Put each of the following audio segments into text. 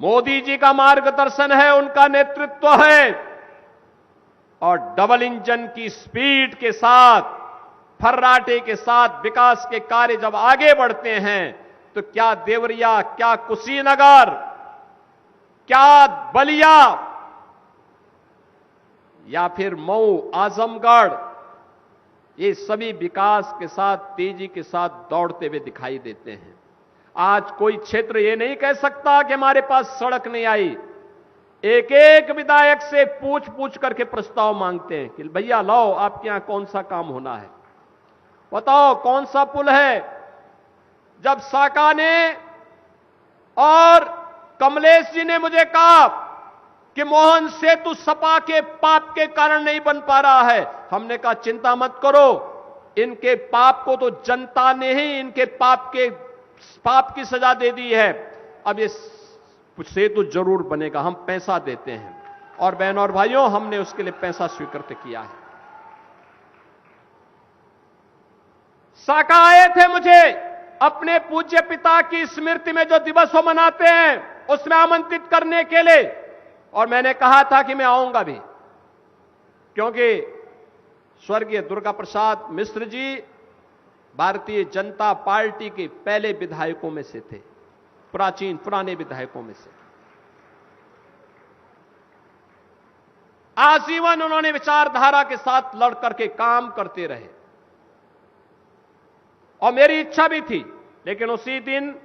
मोदी जी का मार्गदर्शन है, उनका नेतृत्व है और डबल इंजन की स्पीड के साथ, फर्राटे के साथ विकास के कार्य जब आगे बढ़ते हैं तो क्या देवरिया, क्या कुशीनगर, क्या बलिया या फिर मऊ, आजमगढ़, ये सभी विकास के साथ, तेजी के साथ दौड़ते हुए दिखाई देते हैं। आज कोई क्षेत्र ये नहीं कह सकता कि हमारे पास सड़क नहीं आई। एक एक विधायक से पूछ पूछ करके प्रस्ताव मांगते हैं कि भैया लाओ, आपके यहां कौन सा काम होना है, बताओ कौन सा पुल है। जब साका ने और कमलेश जी ने मुझे कहा कि मोहन सेतु सपा के पाप के कारण नहीं बन पा रहा है, हमने कहा चिंता मत करो, इनके पाप को तो जनता ने ही इनके पाप की सजा दे दी है। अब ये सेतु जरूर बनेगा, हम पैसा देते हैं। और बहनों और भाइयों, हमने उसके लिए पैसा स्वीकृत किया है। साका आए थे मुझे अपने पूज्य पिता की स्मृति में जो दिवस वो मनाते हैं उसमें आमंत्रित करने के लिए, और मैंने कहा था कि मैं आऊंगा भी, क्योंकि स्वर्गीय दुर्गा प्रसाद मिश्र जी भारतीय जनता पार्टी के पहले विधायकों में से थे, पुराने विधायकों में से। आजीवन उन्होंने विचारधारा के साथ लड़ करके काम करते रहे और मेरी इच्छा भी थी, लेकिन उसी दिन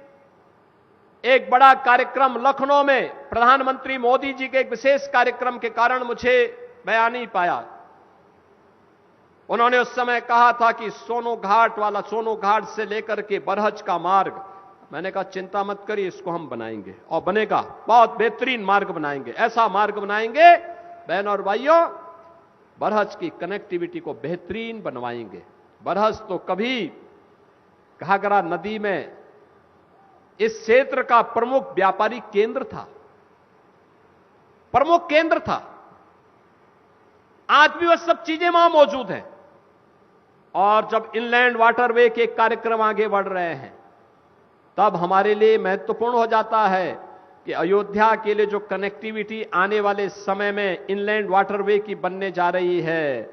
एक बड़ा कार्यक्रम लखनऊ में प्रधानमंत्री मोदी जी के एक विशेष कार्यक्रम के कारण मुझे मैं आ नहीं पाया। उन्होंने उस समय कहा था कि सोनो घाट से लेकर के बरहज का मार्ग, मैंने कहा चिंता मत करिए, इसको हम बनाएंगे और बनेगा, बहुत बेहतरीन मार्ग बनाएंगे, ऐसा मार्ग बनाएंगे बहनों और भाइयों, बरहज की कनेक्टिविटी को बेहतरीन बनवाएंगे। बरहज तो कभी घाघरा नदी में इस क्षेत्र का प्रमुख व्यापारिक केंद्र था, प्रमुख केंद्र था। आज भी वह सब चीजें वहां मौजूद हैं। और जब इनलैंड वाटरवे के कार्यक्रम आगे बढ़ रहे हैं तब हमारे लिए महत्वपूर्ण हो जाता है कि अयोध्या के लिए जो कनेक्टिविटी आने वाले समय में इनलैंड वाटरवे की बनने जा रही है,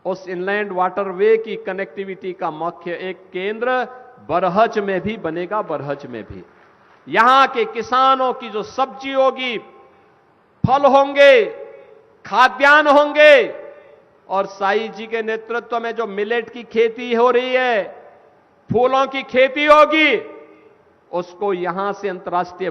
उस इनलैंड वाटरवे की कनेक्टिविटी का मुख्य एक केंद्र बरहज में भी बनेगा। बरहज में भी यहां के किसानों की जो सब्जी होगी, फल होंगे, खाद्यान्न होंगे, और साई जी के नेतृत्व में जो मिलेट की खेती हो रही है, फूलों की खेती होगी, उसको यहां से अंतर्राष्ट्रीय